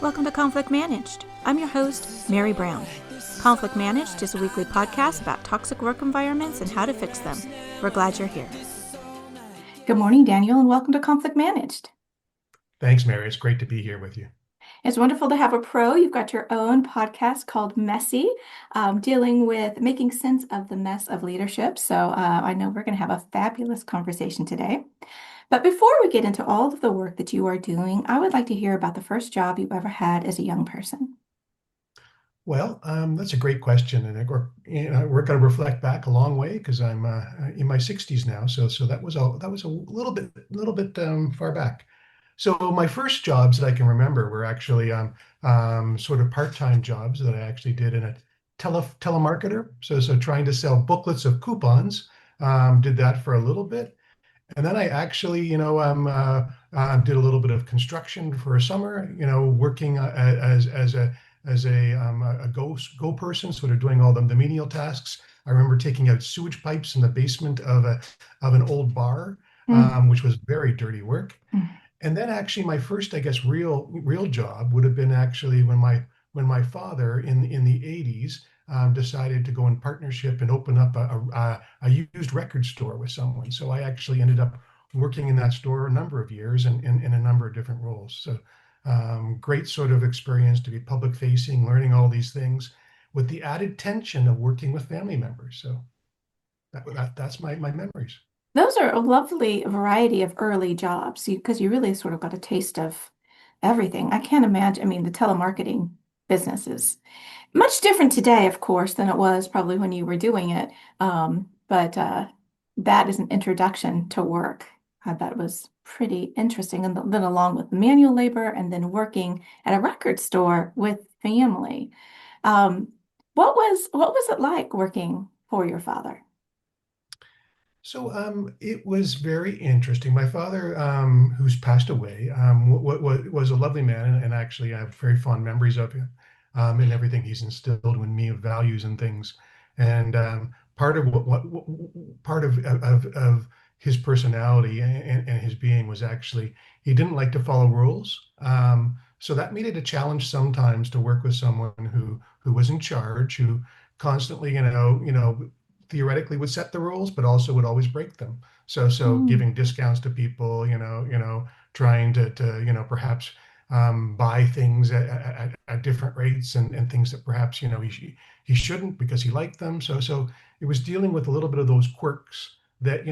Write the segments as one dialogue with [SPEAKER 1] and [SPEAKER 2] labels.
[SPEAKER 1] Welcome to Conflict Managed. I'm your host, Mary Brown. Conflict Managed is a weekly podcast about toxic work environments and how to fix them. We're glad you're here. Good morning, Daniel, and welcome to Conflict Managed.
[SPEAKER 2] Thanks, Mary. It's great to be here with you.
[SPEAKER 1] It's wonderful to have a pro. You've got your own podcast called Messy, dealing with making sense of the mess of leadership. So I know we're going to have a fabulous conversation today. But before we get into all of the work that you are doing, I would like to hear about the first job you've ever had as a young person.
[SPEAKER 2] Well, that's a great question, and we're going to reflect back a long way because I'm in my 60s now. So that was a little bit far back. So my first jobs that I can remember were actually sort of part-time jobs that I actually did in a telemarketer. So trying to sell booklets of coupons. Did that for a little bit. And then I actually, did a little bit of construction for a summer, working as a go person, sort of doing all the menial tasks. I remember taking out sewage pipes in the basement of an old bar,
[SPEAKER 1] Mm,
[SPEAKER 2] which was very dirty work.
[SPEAKER 1] mm.
[SPEAKER 2] And then actually my first, I guess, real job would have been actually when my father in the 80s decided to go in partnership and open up a used record store with someone. So I actually ended up working in that store a number of years and in a number of different roles. So great sort of experience to be public facing, learning all these things with the added tension of working with family members. So that's my memories.
[SPEAKER 1] Those are a lovely variety of early jobs because you really sort of got a taste of everything. I can't imagine, I mean, the telemarketing business is much different today, of course, than it was probably when you were doing it. But that is an introduction to work. I thought it was pretty interesting. And then along with the manual labor and then working at a record store with family. Um, what was it like working for your father?
[SPEAKER 2] So it was very interesting. My father, who's passed away, was a lovely man, and actually I have very fond memories of him and everything he's instilled in me of values and things. And part of part of his personality and his being was actually he didn't like to follow rules. So that made it a challenge sometimes to work with someone who was in charge, who constantly, theoretically would set the rules, but also would always break them. So
[SPEAKER 1] Mm,
[SPEAKER 2] giving discounts to people, trying to perhaps buy things at different rates and things that perhaps he shouldn't because he liked them. So it was dealing with a little bit of those quirks that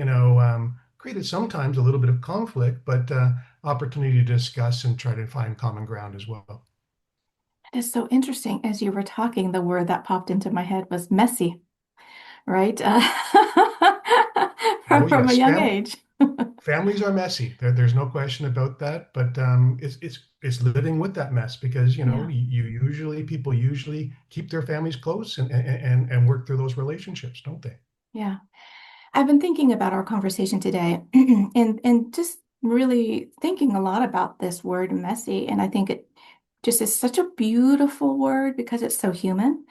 [SPEAKER 2] created sometimes a little bit of conflict, but opportunity to discuss and try to find common ground as well.
[SPEAKER 1] it is so interesting. As you were talking, the word that popped into my head was messy, right?
[SPEAKER 2] Oh
[SPEAKER 1] From a
[SPEAKER 2] yes,
[SPEAKER 1] young age.
[SPEAKER 2] families are messy. There's no question about that. But it's living with that mess because
[SPEAKER 1] Yeah,
[SPEAKER 2] people usually keep their families close and work through those relationships, don't they?
[SPEAKER 1] yeah. I've been thinking about our conversation today and just really thinking a lot about this word messy. And I think it just is such a beautiful word because it's so human.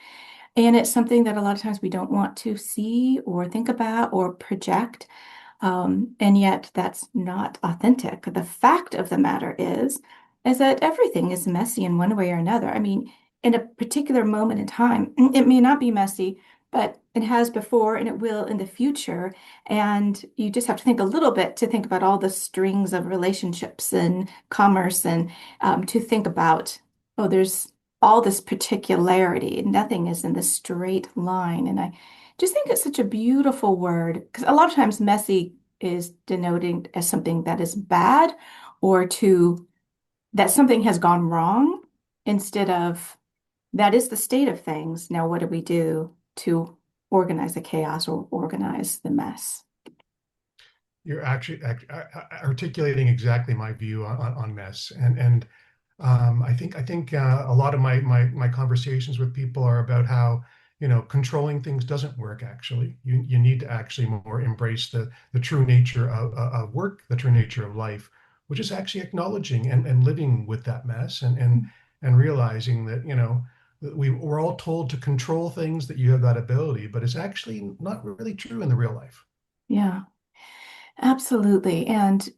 [SPEAKER 1] And it's something that a lot of times we don't want to see or think about or project. And yet that's not authentic. The fact of the matter is that everything is messy in one way or another. I mean, in a particular moment in time, it may not be messy, but it has before and it will in the future. And you just have to think a little bit to think about all the strings of relationships and commerce and to think about, oh, there's all this particularity. Nothing is in the straight line. And I just think it's such a beautiful word because a lot of times messy is denoting as something that is bad or to that something has gone wrong instead of that is the state of things. Now, what do we do to organize the chaos or organize the mess?
[SPEAKER 2] You're actually articulating exactly my view on mess, and I think a lot of my conversations with people are about how controlling things doesn't work. Actually, you need to actually more embrace the true nature of work, the true nature of life, which is actually acknowledging and living with that mess and realizing that that we're all told to control things, that you have that ability, but it's actually not really true in the real life.
[SPEAKER 1] Yeah, absolutely. And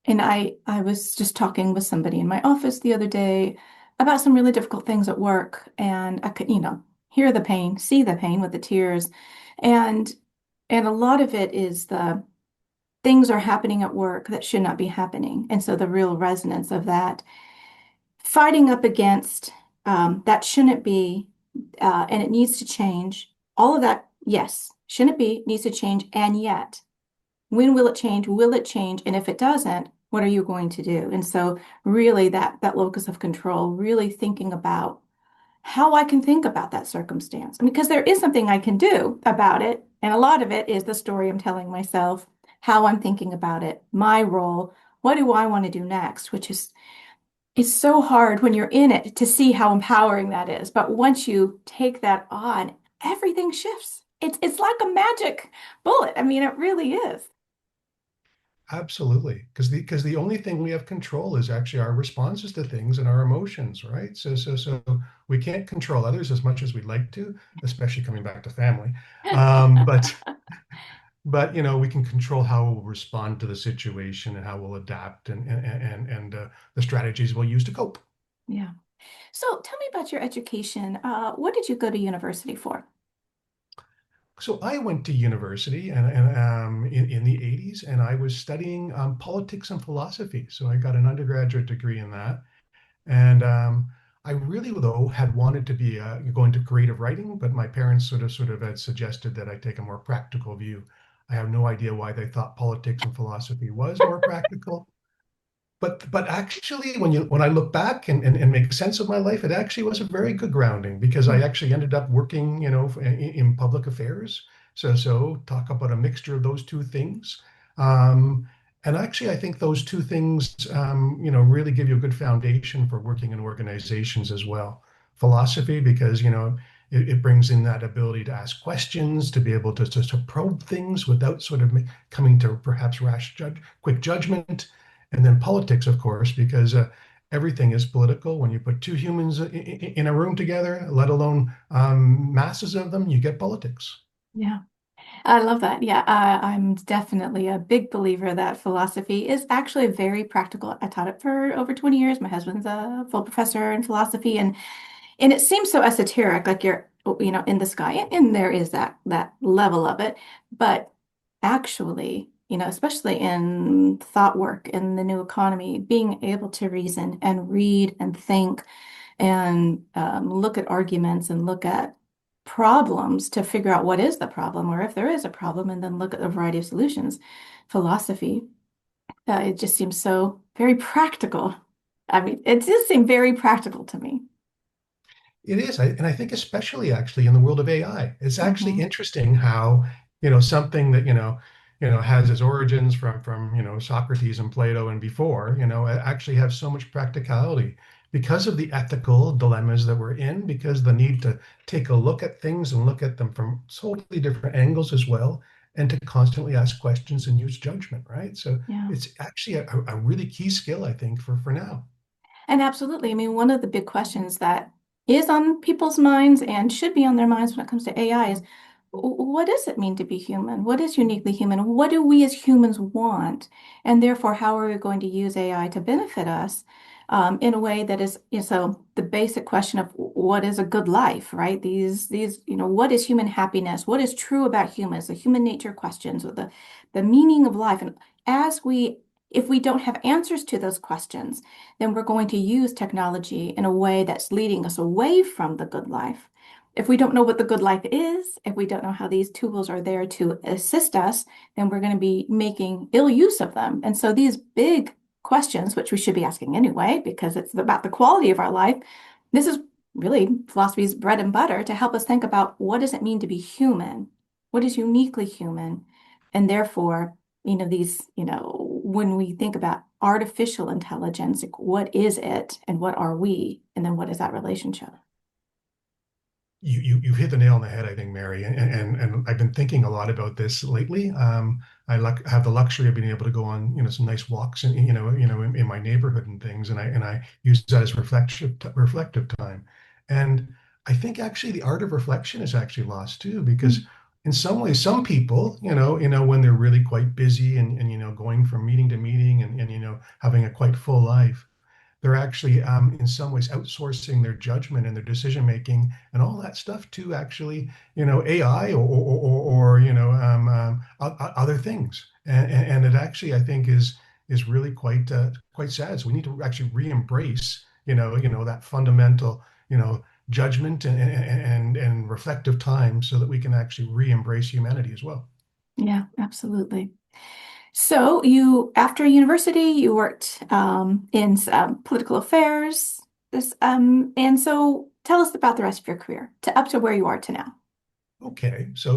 [SPEAKER 1] I was just talking with somebody in my office the other day about some really difficult things at work, and I could, hear the pain, see the pain with the tears, and a lot of it is the things are happening at work that should not be happening, and so the real resonance of that, fighting up against that shouldn't be, and it needs to change. All of that, yes, shouldn't be, needs to change, and yet, when will it change? Will it change? And if it doesn't, what are you going to do? And so, really, that locus of control, really thinking about how I can think about that circumstance. I mean, because there is something I can do about it. And a lot of it is the story I'm telling myself, how I'm thinking about it, my role, what do I want to do next, which is it's so hard when you're in it to see how empowering that is. But once you take that on, everything shifts. It's like a magic bullet. I mean, it really is.
[SPEAKER 2] Absolutely, because the only thing we have control is actually our responses to things and our emotions, right? So we can't control others as much as we'd like to, especially coming back to family. Um, but we can control how we'll respond to the situation and how we'll adapt and the strategies we'll use to cope.
[SPEAKER 1] Yeah. So tell me about your education. What did you go to university for?
[SPEAKER 2] So I went to university in the 80s, and I was studying politics and philosophy. So I got an undergraduate degree in that. And I really, though, had wanted to be go into creative writing, but my parents sort of had suggested that I take a more practical view. I have no idea why they thought politics and philosophy was more practical. But actually, when I look back and make sense of my life, it actually was a very good grounding because I
[SPEAKER 1] Hmm.
[SPEAKER 2] actually ended up working, in public affairs. So talk about a mixture of those two things. Um, and actually, I think those two things, really give you a good foundation for working in organizations as well. Philosophy, because it brings in that ability to ask questions, to be able to probe things without sort of coming to perhaps quick judgment, and then politics, of course, because everything is political. When you put two humans in a room together, let alone masses of them, you get politics.
[SPEAKER 1] Yeah. I love that. Yeah, I'm definitely a big believer that philosophy is actually very practical. I taught it for over 20 years. My husband's a full professor in philosophy, and it seems so esoteric, like you're, in the sky, and there is that level of it. But actually, especially in thought work in the new economy, being able to reason and read and think and look at arguments and look at problems to figure out what is the problem, or if there is a problem, and then look at a variety of solutions. Philosophy, it just seems so very practical. I mean, it does seem very practical to me.
[SPEAKER 2] It is, and I think especially actually in the world of AI, it's actually
[SPEAKER 1] Hmm.
[SPEAKER 2] interesting how something that has its origins from Socrates and Plato and before, actually have so much practicality because of the ethical dilemmas that we're in, because the need to take a look at things and look at them from totally different angles as well, and to constantly ask questions and use judgment, right? So
[SPEAKER 1] Yeah.
[SPEAKER 2] it's actually a really key skill, I think, for now.
[SPEAKER 1] And absolutely. I mean, one of the big questions that is on people's minds and should be on their minds when it comes to AI is what does it mean to be human? What is uniquely human? What do we as humans want? And therefore, how are we going to use AI to benefit us in a way that is, so the basic question of what is a good life, right? What is human happiness? What is true about humans? The human nature questions, or the meaning of life. And as we, if we don't have answers to those questions, then we're going to use technology in a way that's leading us away from the good life. If we don't know what the good life is, if we don't know how these tools are there to assist us, then we're going to be making ill use of them. And so these big questions, which we should be asking anyway, because it's about the quality of our life, this is really philosophy's bread and butter to help us think about what does it mean to be human? What is uniquely human? And therefore, when we think about artificial intelligence, like, what is it and what are we? And then what is that relationship?
[SPEAKER 2] You've hit the nail on the head, I think, Mary. And I've been thinking a lot about this lately. Have the luxury of being able to go on, some nice walks and in my neighborhood and things, and I use that as reflective time. And I think actually the art of reflection is actually lost too, because
[SPEAKER 1] Mm.
[SPEAKER 2] in some ways, some people, when they're really quite busy and going from meeting to meeting and having a quite full life, they're actually in some ways outsourcing their judgment and their decision making and all that stuff to actually, AI or other things. And it actually, I think, is really quite sad. So we need to actually re-embrace, that fundamental, judgment and reflective time so that we can actually re-embrace humanity as well.
[SPEAKER 1] Yeah, absolutely. So after university, you worked in political affairs. And so tell us about the rest of your career to up to where you are to now.
[SPEAKER 2] Okay, so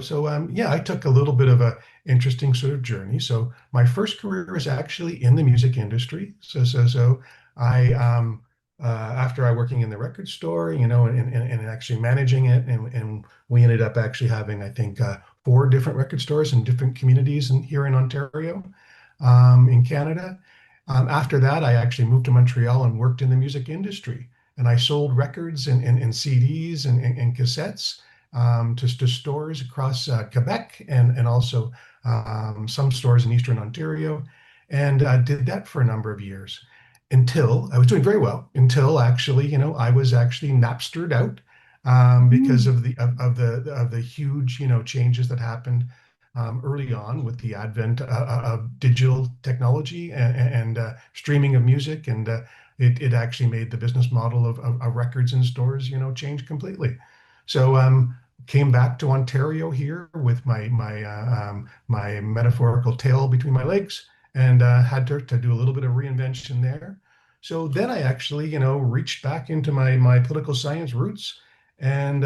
[SPEAKER 2] yeah, I took a little bit of a interesting sort of journey. So my first career was actually in the music industry. So I after I working in the record store, and actually managing it, and we ended up actually having, I think, four different record stores in different communities here in Ontario, in Canada. After that, I actually moved to Montreal and worked in the music industry, and I sold records and CDs and cassettes to stores across Quebec and also some stores in Eastern Ontario, and did that for a number of years until I was doing very well until actually, I was actually Napstered out because
[SPEAKER 1] Mm.
[SPEAKER 2] of the huge, changes that happened early on with the advent of digital technology and streaming of music, and it actually made the business model of records in stores, change completely. So came back to Ontario here with my metaphorical tail between my legs, and had to do a little bit of reinvention there. So then I actually, reached back into my political science roots and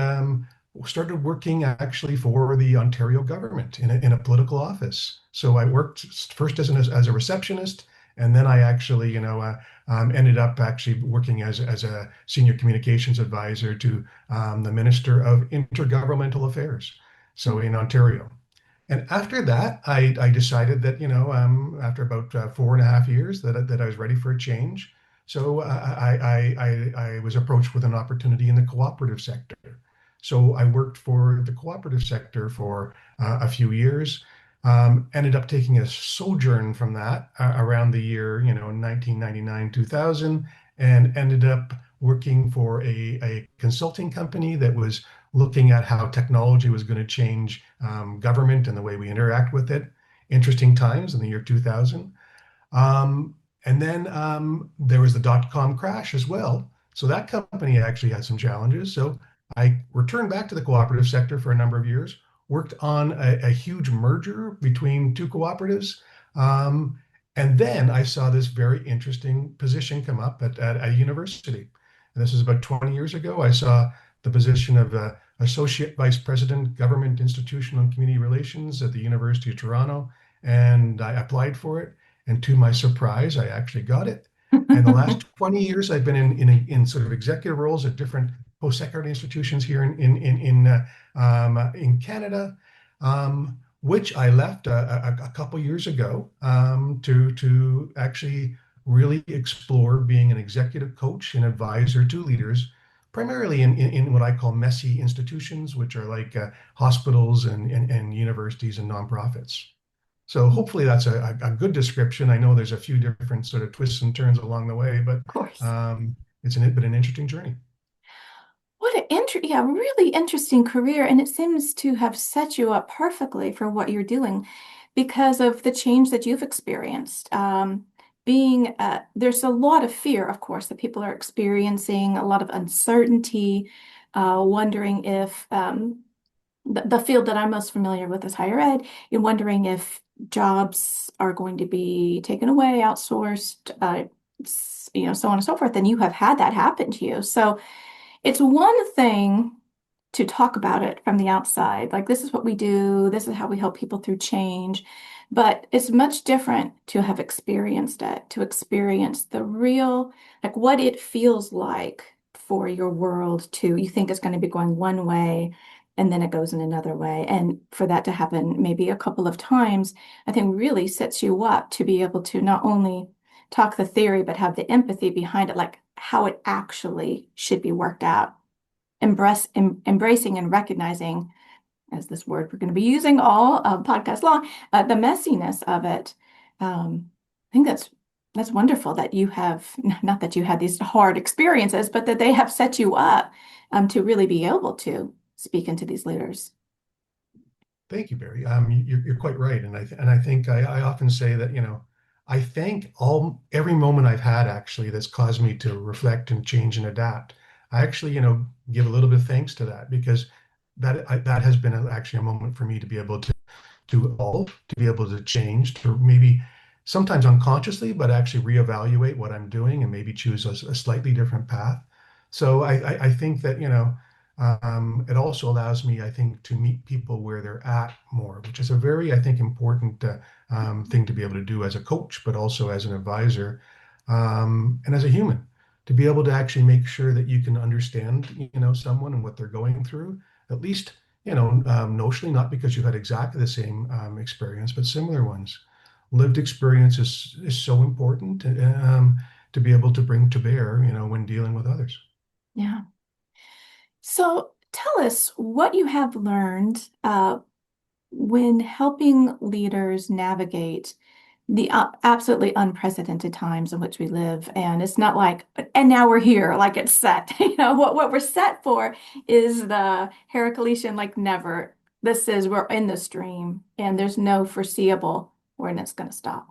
[SPEAKER 2] started working actually for the Ontario government in a political office. So I worked first as a receptionist, and then I actually, ended up actually working as a senior communications advisor to the Minister of Intergovernmental Affairs, so in Ontario. And after that, I decided that, after about 4.5 years, that I was ready for a change. So I was approached with an opportunity in the cooperative sector. So I worked for the cooperative sector for a few years. Ended up taking a sojourn from that around the year, 1999, 2000, and ended up working for a consulting company that was looking at how technology was going to change government and the way we interact with it. Interesting times in the year 2000. And then there was the dot-com crash as well. So that company actually had some challenges. So I returned back to the cooperative sector for a number of years, worked on a huge merger between two cooperatives. Um, and then I saw this very interesting position come up at a university. And this is about 20 years ago. I saw the position of Associate Vice President, Government Institutional and Community Relations at the University of Toronto. And I applied for it. And to my surprise, I actually got it. And the last 20 years, I've been in sort of executive roles at different post-secondary institutions here in Canada, which I left a couple years ago to actually really explore being an executive coach and advisor to leaders, primarily in what I call messy institutions, which are like hospitals and universities and nonprofits. So hopefully that's a good description. I know there's a few different sort of twists and turns along the way, but
[SPEAKER 1] Of course.
[SPEAKER 2] it's been an interesting journey.
[SPEAKER 1] What an yeah, really interesting career. And it seems to have set you up perfectly for what you're doing because of the change that you've experienced. There's a lot of fear, of course, that people are experiencing, a lot of uncertainty, wondering if the field that I'm most familiar with is higher ed, you're wondering if jobs are going to be taken away, outsourced, so on and so forth. And you have had that happen to you. So it's one thing to talk about it from the outside, like this is what we do, this is how we help people through change. But it's much different to have experienced it, to experience the real, like what it feels like for your world to, you think it's going to be going one way and then it goes in another way. And for that to happen maybe a couple of times, I think really sets you up to be able to not only talk the theory, but have the empathy behind it, like how it actually should be worked out. Embracing and recognizing, as this word we're going to be using all podcast long, the messiness of it. I think that's That's wonderful that you have, not that you had these hard experiences, but that they have set you up to really be able to speak into these leaders.
[SPEAKER 2] Thank you, Barry. You're quite right, and I think I often say that I thank all every moment I've had actually that's caused me to reflect and change and adapt. I actually give a little bit of thanks to that because that has been actually a moment for me to be able to evolve, to be able to change, to maybe sometimes unconsciously, but actually reevaluate what I'm doing and maybe choose a slightly different path. So I think that, it also allows me, I think, to meet people where they're at more, which is a very, I think, important thing to be able to do as a coach, but also as an advisor and as a human, to be able to actually make sure that you can understand, someone and what they're going through, at least notionally, not because you had exactly the same experience, but similar ones. Lived experience is so important to be able to bring to bear, when dealing with others.
[SPEAKER 1] Yeah. So tell us what you have learned when helping leaders navigate the absolutely unprecedented times in which we live. And it's not like, and now we're here, like it's set. What we're set for is the Heraclitean, like never. This is, we're in the stream and there's no foreseeable when it's going to stop.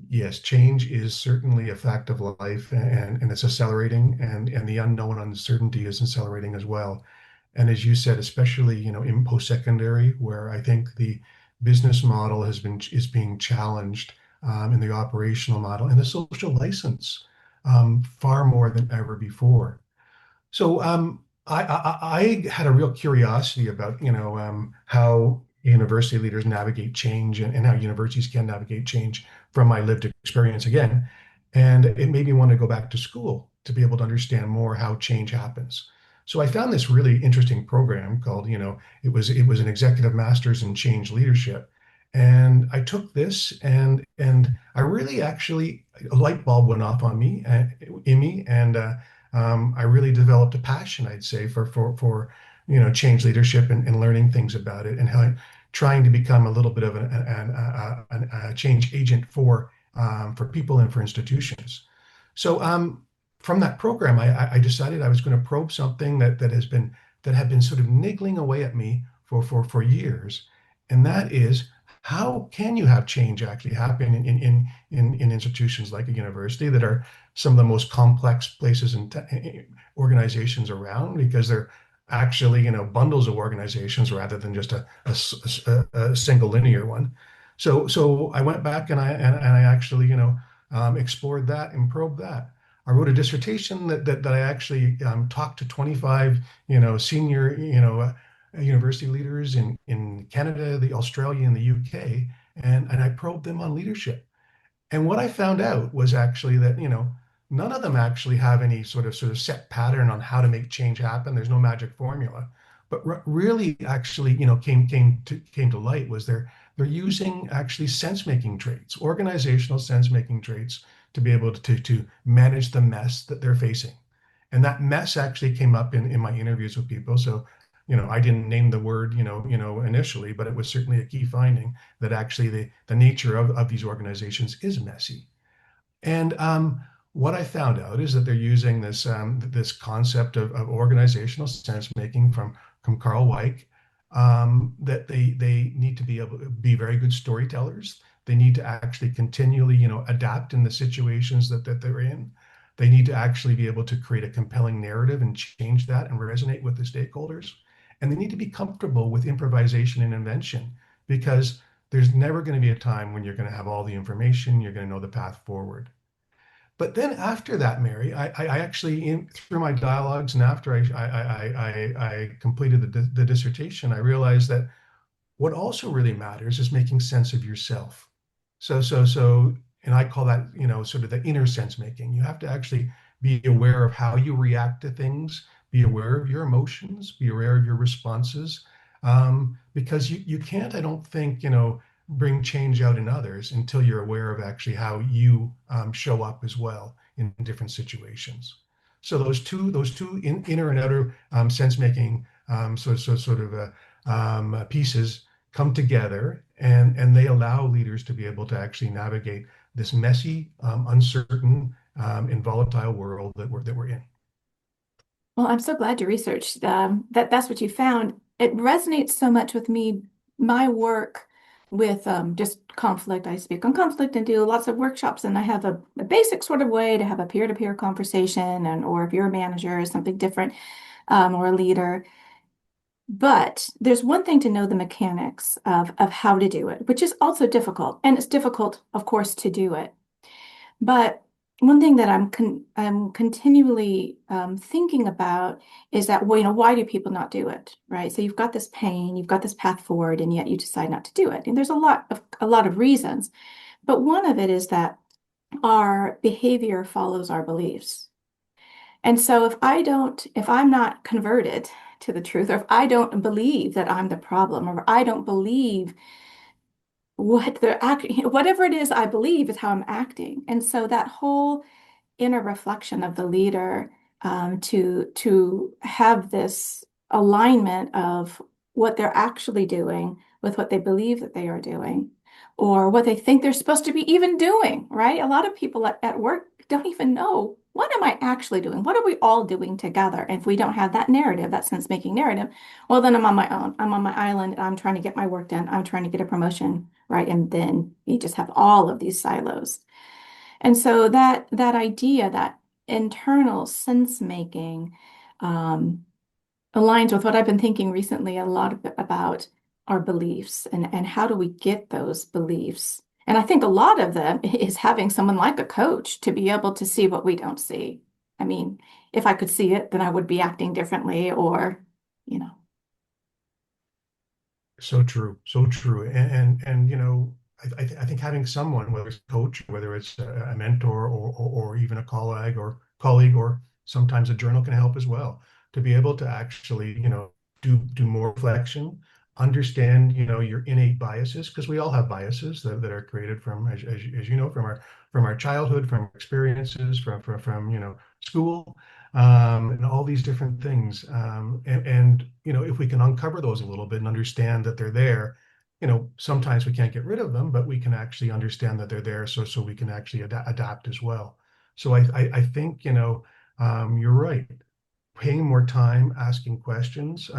[SPEAKER 2] Yes, change is certainly a fact of life, and it's accelerating, and the unknown uncertainty is accelerating as well. And as you said, especially in post-secondary, where I think the business model is being challenged in the operational model and the social license far more than ever before. So I had a real curiosity about how university leaders navigate change and how universities can navigate change from my lived experience again, and it made me want to go back to school to be able to understand more how change happens. So I found this really interesting program called it was an executive master's in change leadership, and I took this and I really actually a light bulb went off on me in me and I really developed a passion, I'd say, for change leadership and learning things about it and how trying to become a little bit of a change agent for people and for institutions. So from that program, I decided I was going to probe something that had been sort of niggling away at me for years, and that is how can you have change actually happen in institutions like a university that are some of the most complex places and organizations around because they're actually bundles of organizations rather than just a single linear one. So I went back and I actually explored that and probed that. I wrote a dissertation that I actually talked to 25 senior university leaders in Canada, the Australia, and the UK, and I probed them on leadership. And what I found out was actually that, none of them actually have any sort of set pattern on how to make change happen. There's no magic formula. But really actually, came to light was they're using actually sense-making traits, organizational sense-making traits to be able to manage the mess that they're facing. And that mess actually came up in my interviews with people. So, I didn't name the word, initially, but it was certainly a key finding that actually the nature of these organizations is messy. And what I found out is that they're using this concept of organizational sense making from Carl Weick, that they need to be able to be very good storytellers. They need to actually continually, adapt in the situations that they're in. They need to actually be able to create a compelling narrative and change that and resonate with the stakeholders. And they need to be comfortable with improvisation and invention because there's never going to be a time when you're going to have all the information, you're going to know the path forward. But then after that, Mary, I actually, through my dialogues and after I completed the dissertation, I realized that what also really matters is making sense of yourself. So, and I call that, sort of the inner sense making. You have to actually be aware of how you react to things, be aware of your emotions, be aware of your responses, because you can't, I don't think, bring change out in others until you're aware of actually how you show up as well in different situations. So those two inner and outer sense making sort of pieces come together and they allow leaders to be able to actually navigate this messy, uncertain, and volatile world that we're in.
[SPEAKER 1] Well, I'm so glad you researched that's what you found. It resonates so much with me, my work with just conflict. I speak on conflict and do lots of workshops, and I have a basic sort of way to have a peer-to-peer conversation, and or if you're a manager or something different, or a leader. But there's one thing to know the mechanics of how to do it, which is also difficult, and it's difficult, of course, to do it. But one thing that I'm continually thinking about is that, well, why do people not do it, right? So you've got this pain, you've got this path forward, and yet you decide not to do it. And there's a lot of reasons, but one of it is that our behavior follows our beliefs. And so if I'm not converted to the truth, or if I don't believe that I'm the problem, or I don't believe whatever it is I believe is how I'm acting. And so that whole inner reflection of the leader, to have this alignment of what they're actually doing with what they believe that they are doing, or what they think they're supposed to be even doing, right? A lot of people at work don't even know, what am I actually doing? What are we all doing together? And if we don't have that narrative, that sense-making narrative, well, then I'm on my own. I'm on my island. I'm trying to get my work done. I'm trying to get a promotion, right? And then you just have all of these silos. And so that idea, that internal sense making, um, aligns with what I've been thinking recently a lot about our beliefs, and how do we get those beliefs. And I think a lot of them is having someone like a coach to be able to see what we don't see. I mean, if I could see it, then I would be acting differently, or, you know.
[SPEAKER 2] So true, so true. And I think having someone, whether it's a coach, whether it's a mentor, or even a colleague, or sometimes a journal can help as well, to be able to actually, do more reflection, understand, your innate biases, because we all have biases that are created from, as you know, from our childhood, from experiences, from school, and all these different things. And if we can uncover those a little bit and understand that they're there, sometimes we can't get rid of them, but we can actually understand that they're there, so we can actually adapt as well. So I think, you're right. Paying more time, asking questions,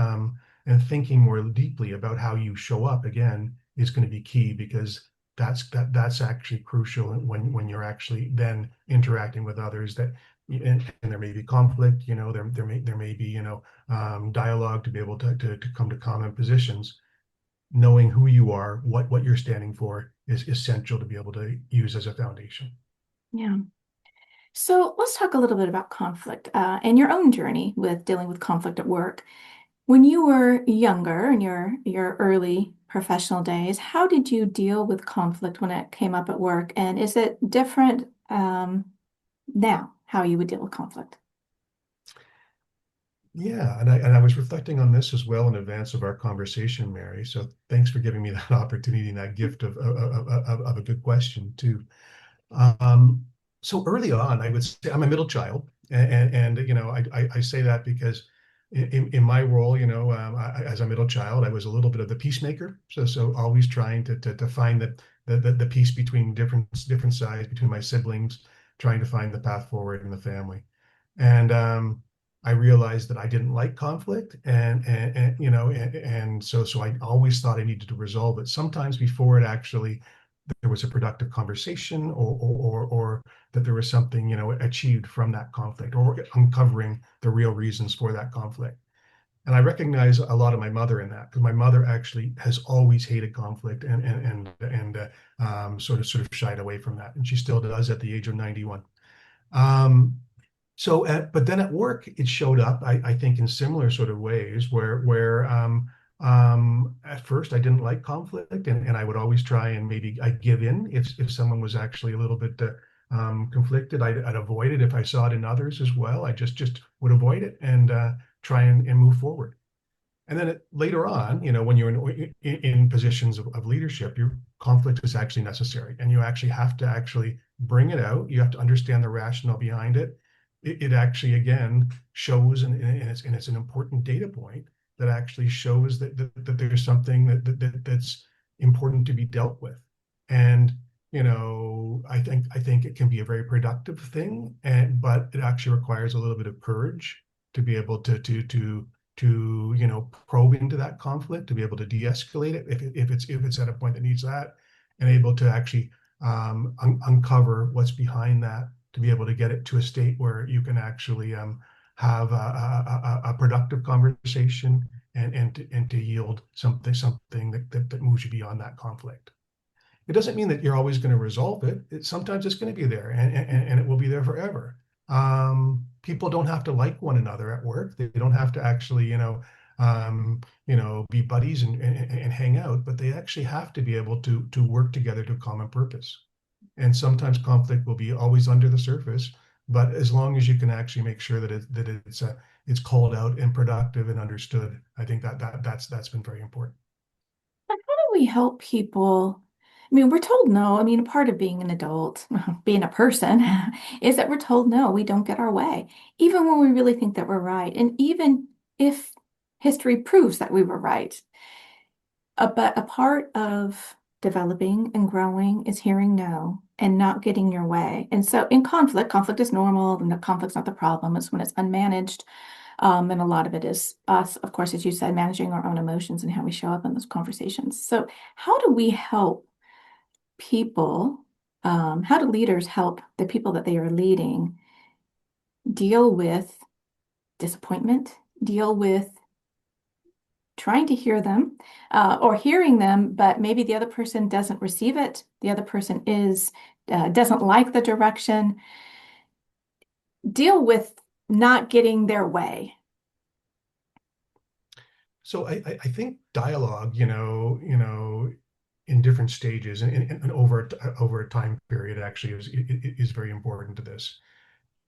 [SPEAKER 2] and thinking more deeply about how you show up again is going to be key, because that's actually crucial when you're actually then interacting with others, and there may be conflict, there may be, dialogue, to be able to come to common positions. Knowing who you are, what you're standing for, is essential to be able to use as a foundation.
[SPEAKER 1] Yeah. So let's talk a little bit about conflict, and your own journey with dealing with conflict at work. When you were younger, in your early professional days, how did you deal with conflict when it came up at work? And is it different now, how you would deal with conflict?
[SPEAKER 2] Yeah, and I was reflecting on this as well in advance of our conversation, Mary. So thanks for giving me that opportunity and that gift of a good question too. Um, so early on, I would say I'm a middle child, and I say that because in my role, as a middle child, I was a little bit of the peacemaker. So always trying to find the peace between different sides, between my siblings, trying to find the path forward in the family. And I realized that I didn't like conflict, and so I always thought I needed to resolve it. Sometimes before it actually there was a productive conversation, or that there was something achieved from that conflict, or uncovering the real reasons for that conflict. And I recognize a lot of my mother in that, because my mother actually has always hated conflict, and sort of shied away from that, and she still does at the age of 91. Um, but then at work, it showed up, I think, in similar sort of ways, where at first I didn't like conflict, and I would always try and maybe I'd give in if someone was actually a little bit conflicted. I'd avoid it if I saw it in others as well. I just would avoid it, and try and move forward. And then later on, when you're in positions of leadership, your conflict is actually necessary, and you actually have to actually bring it out. You have to understand the rationale behind it. It actually, again, shows, and it's an important data point that actually shows that there's something that's important to be dealt with. And I think it can be a very productive thing, and but it actually requires a little bit of courage to be able to probe into that conflict, to be able to de-escalate it if it's at a point that needs that, and able to actually uncover what's behind that, to be able to get it to a state where you can actually have a productive conversation, and to yield something that moves you beyond that conflict. It doesn't mean that you're always going to resolve it. Sometimes it's going to be there, and it will be there forever. People don't have to like one another at work. They don't have to actually, be buddies and hang out, but they actually have to be able to work together to a common purpose. And sometimes conflict will be always under the surface, but as long as you can actually make sure that it's called out and productive and understood, I think that's been very important.
[SPEAKER 1] How do we help people? I mean, we're told no. I mean, part of being an adult, being a person, is that we're told no, we don't get our way, even when we really think that we're right. And even if history proves that we were right. But a part of developing and growing is hearing no and not getting your way. And so in conflict is normal, and the conflict's not the problem. It's when it's unmanaged. And a lot of it is us, of course, as you said, managing our own emotions and how we show up in those conversations. So how do we help people? How do leaders help the people that they are leading deal with disappointment, deal with trying to hear them or hearing them, but maybe the other person doesn't receive it. The other person doesn't like the direction. Deal with not getting their way.
[SPEAKER 2] So I think dialogue, in different stages and over a time period actually is very important to this.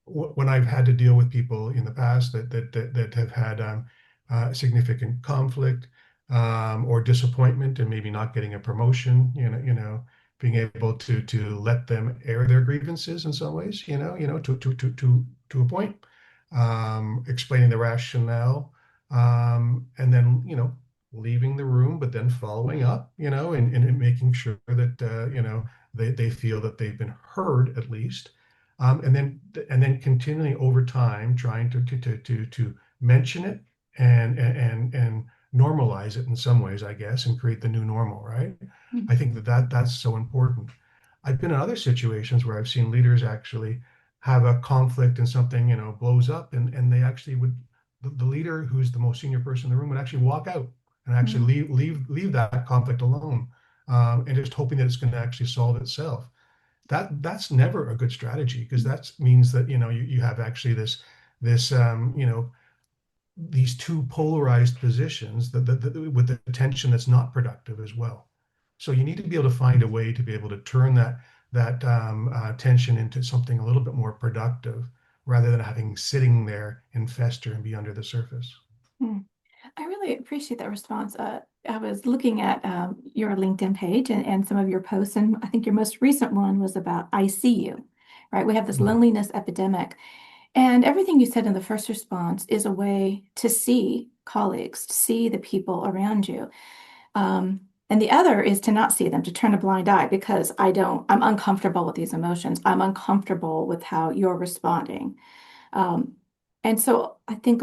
[SPEAKER 2] When I've had to deal with people in the past that have had significant conflict, or disappointment, and maybe not getting a promotion, being able to let them air their grievances in some ways, to a point, explaining the rationale, and then leaving the room, but then following up, and making sure that they feel that they've been heard at least, and then continually over time trying to mention it, and normalize it in some ways, I guess, and create the new normal, right? I think that's so important. I've been in other situations where I've seen leaders actually have a conflict, and something, blows up, and they actually would, the leader, who's the most senior person in the room, would actually walk out and actually
[SPEAKER 1] Mhm.
[SPEAKER 2] leave that conflict alone, and just hoping that it's going to actually solve itself. That's never a good strategy, because that means that you have actually this these two polarized positions, with the tension that's not productive as well. So you need to be able to find a way to be able to turn that tension into something a little bit more productive, rather than having sitting there and fester and be under the surface.
[SPEAKER 1] Mm. I really appreciate that response. I was looking at your LinkedIn page and some of your posts, and I think your most recent one was about I see you, right? We have this
[SPEAKER 2] Mhm.
[SPEAKER 1] loneliness epidemic, and everything you said in the first response is a way to see colleagues, to see the people around you. And the other is to not see them, to turn a blind eye because I'm uncomfortable with these emotions. I'm uncomfortable with how you're responding. Um, and so I think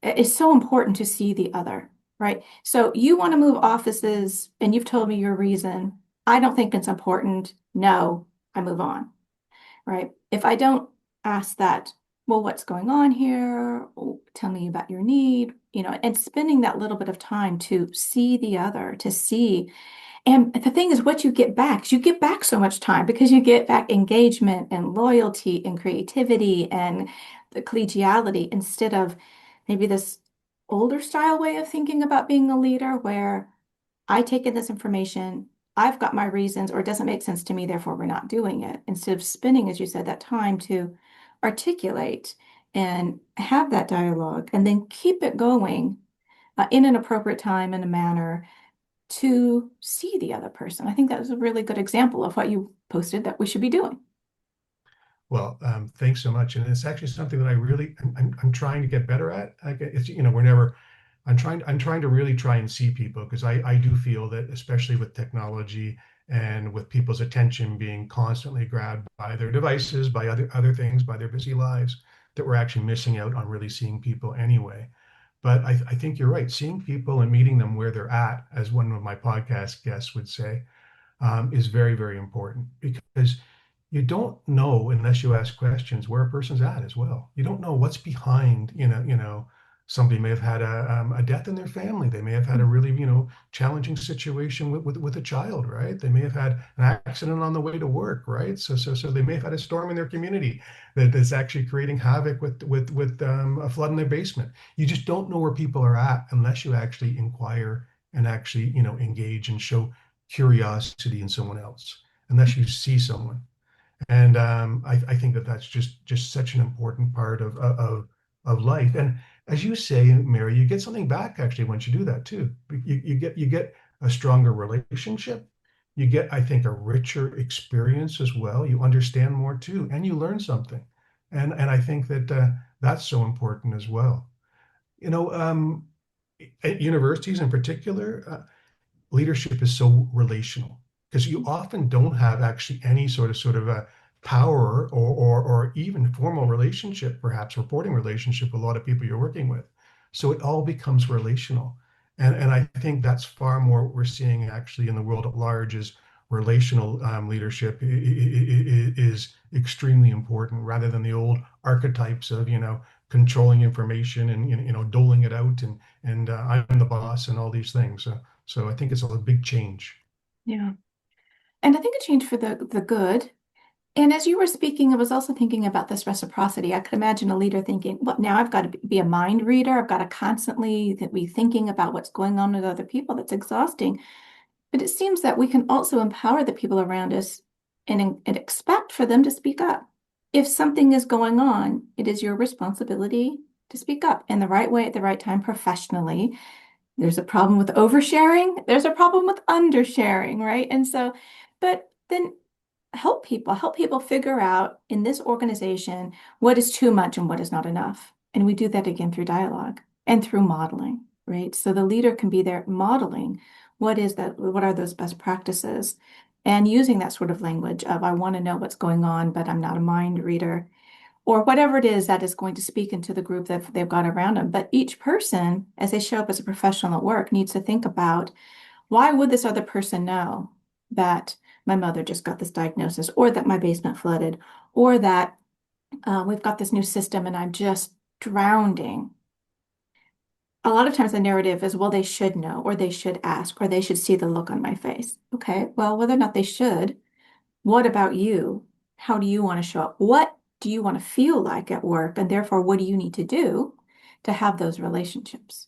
[SPEAKER 1] it's so important to see the other, right? So you want to move offices and you've told me your reason. I don't think it's important. No, I move on, right? If I don't ask that, well, what's going on here? Oh, tell me about your need, and spending that little bit of time to see the other, to see. And the thing is, what you get back so much time because you get back engagement and loyalty and creativity and the collegiality instead of maybe this older style way of thinking about being a leader where I take in this information, I've got my reasons, or it doesn't make sense to me, therefore we're not doing it. Instead of spending, as you said, that time to articulate and have that dialogue and then keep it going in an appropriate time and a manner to see the other person. I think that was a really good example of what you posted that we should be doing.
[SPEAKER 2] Well, thanks so much. And it's actually something that I'm trying to get better at. It's, we're never, I'm trying to really try and see people, because I do feel that, especially with technology and with people's attention being constantly grabbed by their devices, by other things, by their busy lives, that we're actually missing out on really seeing people anyway. But I think you're right. Seeing people and meeting them where they're at, as one of my podcast guests would say, is very, very important because you don't know unless you ask questions where a person's at as well. You don't know what's behind, somebody may have had a death in their family. They may have had a really, challenging situation with a child, right? They may have had an accident on the way to work, right? So they may have had a storm in their community that's actually creating havoc with a flood in their basement. You just don't know where people are at unless you actually inquire and actually, engage and show curiosity in someone else, unless you see someone. And I think that that's just such an important part of life. And as you say, Mary, you get something back actually once you do that too. You get a stronger relationship. You get, I think, a richer experience as well. You understand more too, and you learn something. And I think that that's so important as well. You know, at universities in particular, leadership is so relational because you often don't have actually any sort of a power or even formal relationship, perhaps reporting relationship with a lot of people you're working with. So it all becomes relational. And I think that's far more what we're seeing actually in the world at large is relational leadership is extremely important rather than the old archetypes of, controlling information and, doling it out and I'm the boss and all these things. So I think it's a big change.
[SPEAKER 1] Yeah. And I think a change for the good. And as you were speaking, I was also thinking about this reciprocity. I could imagine a leader thinking, well, now I've got to be a mind reader. I've got to constantly be thinking about what's going on with other people. That's exhausting. But it seems that we can also empower the people around us and expect for them to speak up. If something is going on, it is your responsibility to speak up in the right way at the right time professionally. There's a problem with oversharing. There's a problem with undersharing, right? And so, but then help people figure out in this organization what is too much and what is not enough. And we do that again through dialogue and through modeling, right? So the leader can be there modeling what is that, what are those best practices, and using that sort of language of, I want to know what's going on, but I'm not a mind reader, or whatever it is that is going to speak into the group that they've got around them. But each person, as they show up as a professional at work, needs to think about, why would this other person know that my mother just got this diagnosis, or that my basement flooded, or that we've got this new system and I'm just drowning? A lot of times the narrative is, well, they should know, or they should ask, or they should see the look on my face. Okay, well, whether or not they should, what about you? How do you want to show up? What do you want to feel like at work? And therefore, what do you need to do to have those relationships?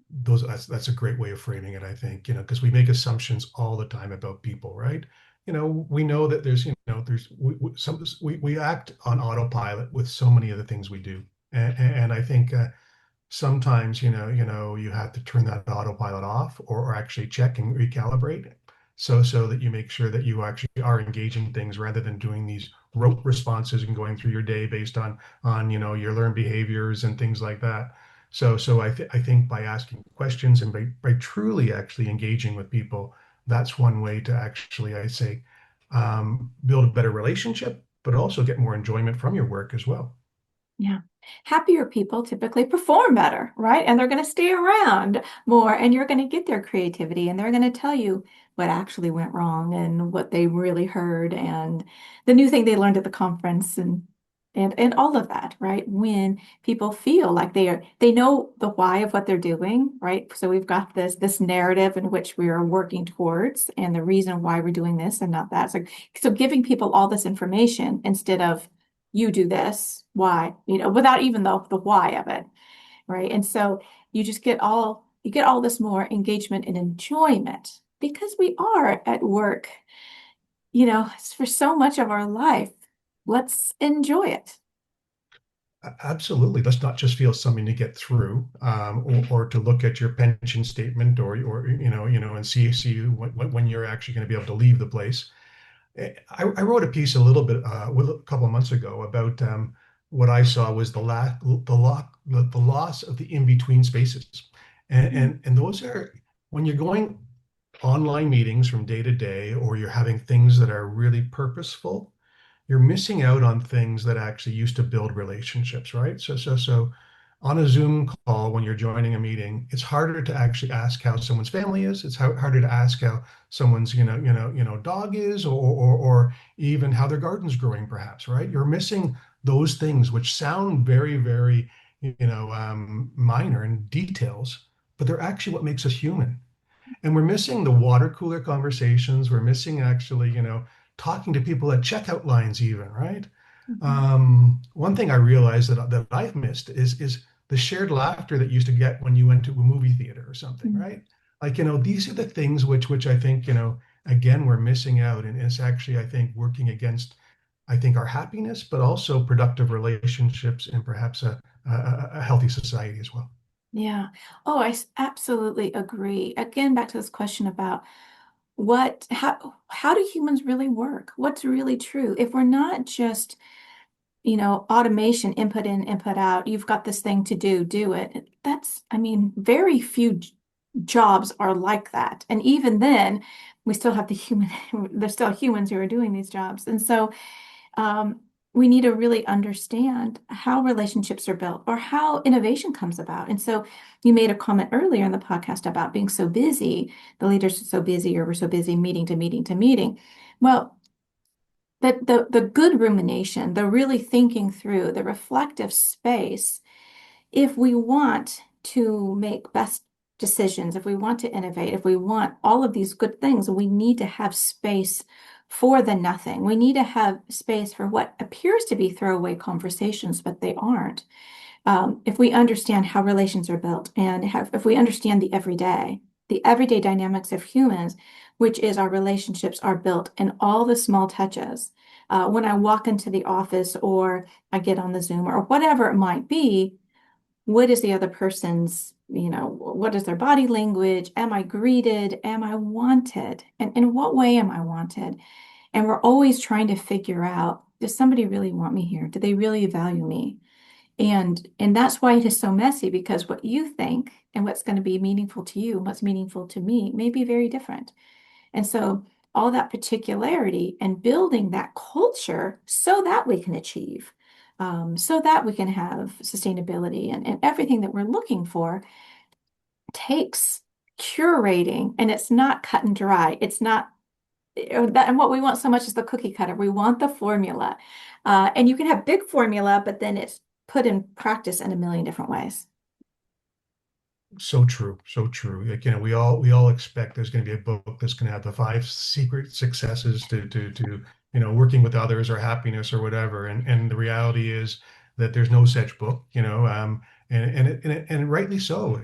[SPEAKER 2] That's a great way of framing it, I think, because we make assumptions all the time about people, right? We know that there's, we act on autopilot with so many of the things we do. And I think sometimes you have to turn that autopilot off or actually check and recalibrate so that you make sure that you actually are engaging things rather than doing these rote responses and going through your day based on your learned behaviors and things like that. So I think by asking questions and by truly actually engaging with people, that's one way to actually, I say, build a better relationship, but also get more enjoyment from your work as well.
[SPEAKER 1] Yeah. Happier people typically perform better, right? And they're going to stay around more, and you're going to get their creativity, and they're going to tell you what actually went wrong and what they really heard and the new thing they learned at the conference and all of that, right? When people feel like they know the why of what they're doing, right? So we've got this narrative in which we are working towards and the reason why we're doing this and not that. So giving people all this information instead of, you do this, why, without even the why of it, right? And so you get all this more engagement and enjoyment because we are at work, for so much of our life. Let's enjoy it.
[SPEAKER 2] Absolutely. Let's not just feel something to get through, or to look at your pension statement, or and see when you're actually going to be able to leave the place. I wrote a piece a little bit a couple of months ago about what I saw was the loss of the in between spaces, and those are when you're going online meetings from day to day, or you're having things that are really purposeful, you're missing out on things that actually used to build relationships, right? So on a Zoom call, when you're joining a meeting, it's harder to actually ask how someone's family is. It's harder to ask how someone's, dog is, or even how their garden's growing, perhaps, right? You're missing those things which sound very, very, minor and details, but they're actually what makes us human. And we're missing the water cooler conversations. We're missing actually, talking to people at checkout lines even, right?
[SPEAKER 1] Mhm.
[SPEAKER 2] One thing I realized that I've missed is the shared laughter that you used to get when you went to a movie theater or something,
[SPEAKER 1] Mhm.
[SPEAKER 2] right? Like, these are the things which I think, again, we're missing out. And it's actually, I think, working against, I think, our happiness, but also productive relationships and perhaps a healthy society as well.
[SPEAKER 1] Yeah. Oh, absolutely agree. Again, back to this question about how do humans really work? What's really true? If we're not just, automation, input in, input out, you've got this thing to do, do it. I mean, very few jobs are like that. And even then, we still have there's still humans who are doing these jobs. And so um, we need to really understand how relationships are built or how innovation comes about. And so you made a comment earlier in the podcast about being so busy, the leaders are so busy, or we're so busy meeting to meeting to meeting. Well, the good rumination, the really thinking through, the reflective space, if we want to make best decisions, if we want to innovate, if we want all of these good things, we need to have space for the nothing. We need to have space for what appears to be throwaway conversations, but they aren't. If we understand how relations are built and if we understand the everyday dynamics of humans, which is our relationships are built in all the small touches. When I walk into the office or I get on the Zoom or whatever it might be, what is the other person's, what is their body language? Am I greeted? Am I wanted? And in what way am I wanted? And we're always trying to figure out, does somebody really want me here? Do they really value me? And that's why it is so messy because what you think and what's going to be meaningful to you, what's meaningful to me may be very different. And so all that particularity and building that culture so that we can achieve, so that we can have sustainability and everything that we're looking for takes curating and it's not cut and dry. It's not and what we want so much is the cookie cutter. We want the formula. And you can have big formula, but then it's put in practice in a million different ways.
[SPEAKER 2] So true, so true. Like, we all expect there's going to be a book that's going to have the five secret successes to working with others or happiness or whatever. And the reality is that there's no such book, and rightly so,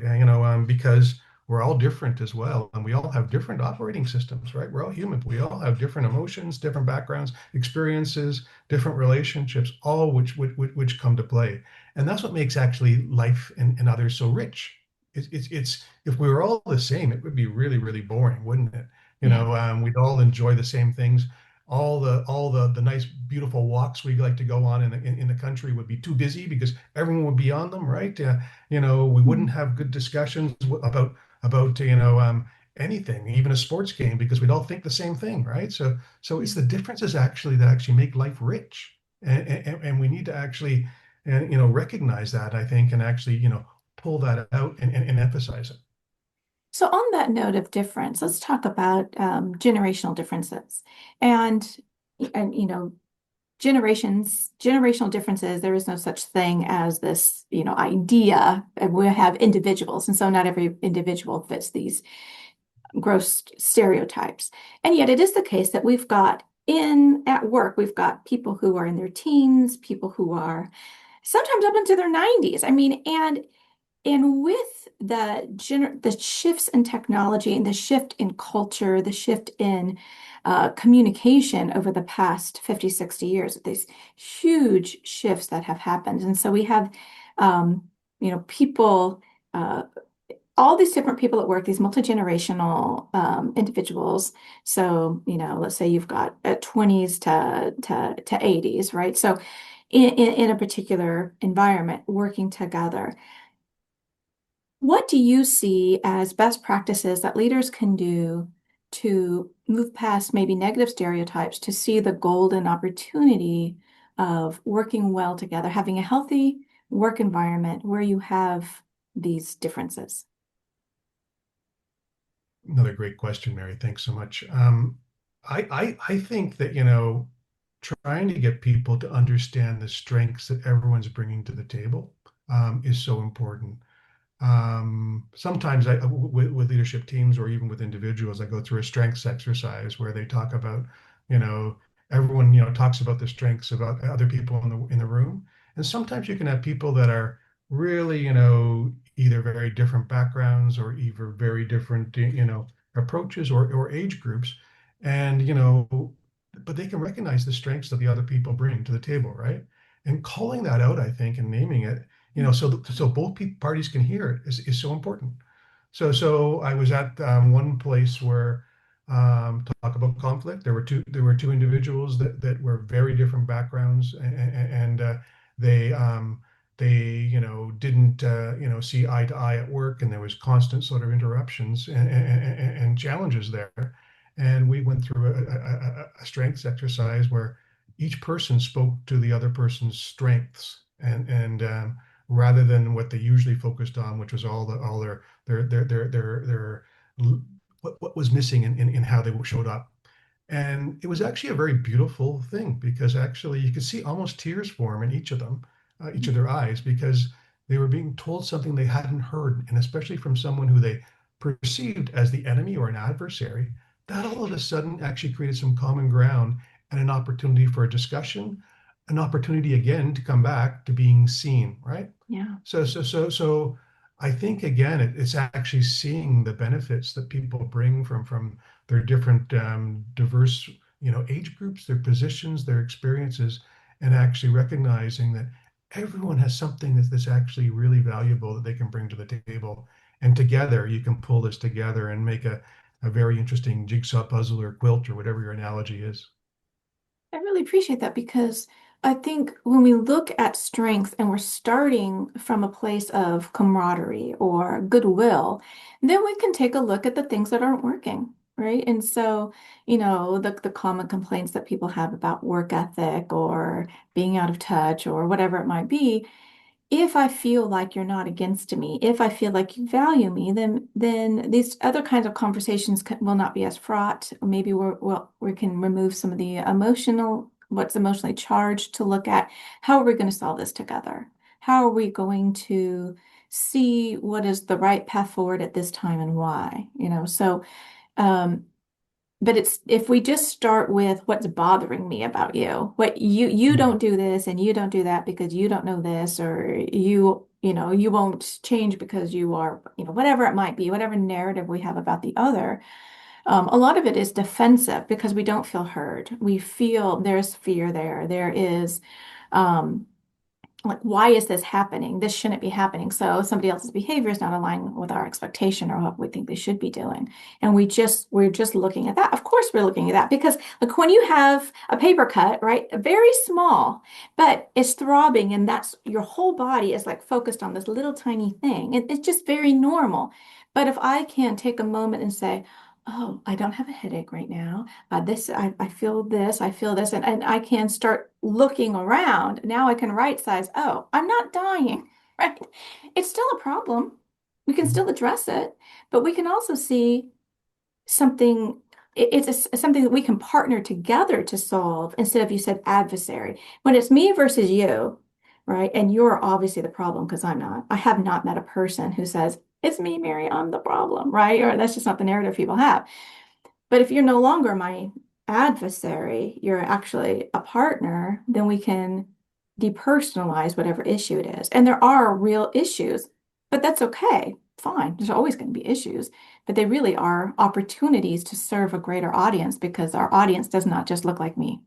[SPEAKER 2] because we're all different as well, and we all have different operating systems, right? We're all human. We all have different emotions, different backgrounds, experiences, different relationships, all which come to play. And that's what makes actually life and others so rich. It's if we were all the same, it would be really, really boring, wouldn't it?
[SPEAKER 1] Yeah.
[SPEAKER 2] We'd all enjoy the same things. All the nice, beautiful walks we like to go on in the country would be too busy because everyone would be on them, right? We wouldn't
[SPEAKER 1] Mhm.
[SPEAKER 2] have good discussions about anything, even a sports game, because we'd all think the same thing, right? So
[SPEAKER 1] Yeah.
[SPEAKER 2] it's the differences actually that actually make life rich, and we need to actually recognize that, I think, and actually pull that out and emphasize it.
[SPEAKER 1] So on that note of difference, let's talk about generational differences. And and generational differences, there is no such thing as this, idea. And we have individuals, and so not every individual fits these gross stereotypes. And yet it is the case that we've got in at work, we've got people who are in their teens, people who are sometimes up into their 90s. I mean, and with the shifts in technology and the shift in culture, the shift in communication over the past 50, 60 years, these huge shifts that have happened. And so we have, people, uh, all these different people at work, these multi-generational individuals. So, let's say you've got 20s to 80s, right? So in a particular environment working together. What do you see as best practices that leaders can do to move past maybe negative stereotypes to see the golden opportunity of working well together, having a healthy work environment where you have these differences?
[SPEAKER 2] Another great question, Mary. Thanks so much. I think that, trying to get people to understand the strengths that everyone's bringing to the table is so important. Sometimes with leadership teams or even with individuals, I go through a strengths exercise where they talk about, you know, everyone, talks about the strengths about other people in the room. And sometimes you can have people that are really, either very different backgrounds or either very different, approaches or age groups. And, but they can recognize the strengths that the other people bring to the table, right? And calling that out, I think, and naming it, so both parties can hear it is so important. So I was at one place where talk about conflict. There were two individuals that were very different backgrounds, and they didn't see eye to eye at work, and there was constant sort of interruptions and challenges there. And we went through a strengths exercise where each person spoke to the other person's strengths, and rather than what they usually focused on, which was all their what was missing in how they showed up. And it was actually a very beautiful thing because actually you could see almost tears form in each of them, each of their eyes, because they were being told something they hadn't heard, and especially from someone who they perceived as the enemy or an adversary. That all of a sudden actually created some common ground and an opportunity for a discussion, an opportunity again to come back to being seen, right?
[SPEAKER 1] Yeah.
[SPEAKER 2] So I think again, it's actually seeing the benefits that people bring from their different diverse, age groups, their positions, their experiences, and actually recognizing that everyone has something that's actually really valuable that they can bring to the table. And together, you can pull this together and make a very interesting jigsaw puzzle or quilt or whatever your analogy is.
[SPEAKER 1] I really appreciate that because I think when we look at strength and we're starting from a place of camaraderie or goodwill, then we can take a look at the things that aren't working, right? And so, the common complaints that people have about work ethic or being out of touch or whatever it might be, if I feel like you're not against me, if I feel like you value me, then these other kinds of conversations will not be as fraught. Maybe we can remove some of the what's emotionally charged to look at how are we going to solve this together? How are we going to see what is the right path forward at this time and why? Um, but it's if we just start with what's bothering me about you, what you
[SPEAKER 2] Yeah.
[SPEAKER 1] don't do this and you don't do that because you don't know this, or you won't change because you are, whatever it might be, whatever narrative we have about the other. A lot of it is defensive because we don't feel heard. We feel there's fear there. There is um, like, why is this happening? This shouldn't be happening. So somebody else's behavior is not aligned with our expectation or what we think they should be doing. And we're just looking at that. Of course, we're looking at that because like when you have a paper cut, right? Very small, but it's throbbing and that's your whole body is like focused on this little tiny thing. It's just very normal. But if I can take a moment and say, oh, I don't have a headache right now. I feel this, I feel this, and I can start looking around. Now I can right size, oh, I'm not dying, right? It's still a problem. We can still address it, but we can also see something, something that we can partner together to solve instead of you said adversary. When it's me versus you, right? And you're obviously the problem because I'm not. I have not met a person who says, it's me, Mary, I'm the problem, right? Or that's just not the narrative people have. But if you're no longer my adversary, you're actually a partner, then we can depersonalize whatever issue it is. And there are real issues, but that's okay. Fine. There's always going to be issues, but they really are opportunities to serve a greater audience because our audience does not just look like me.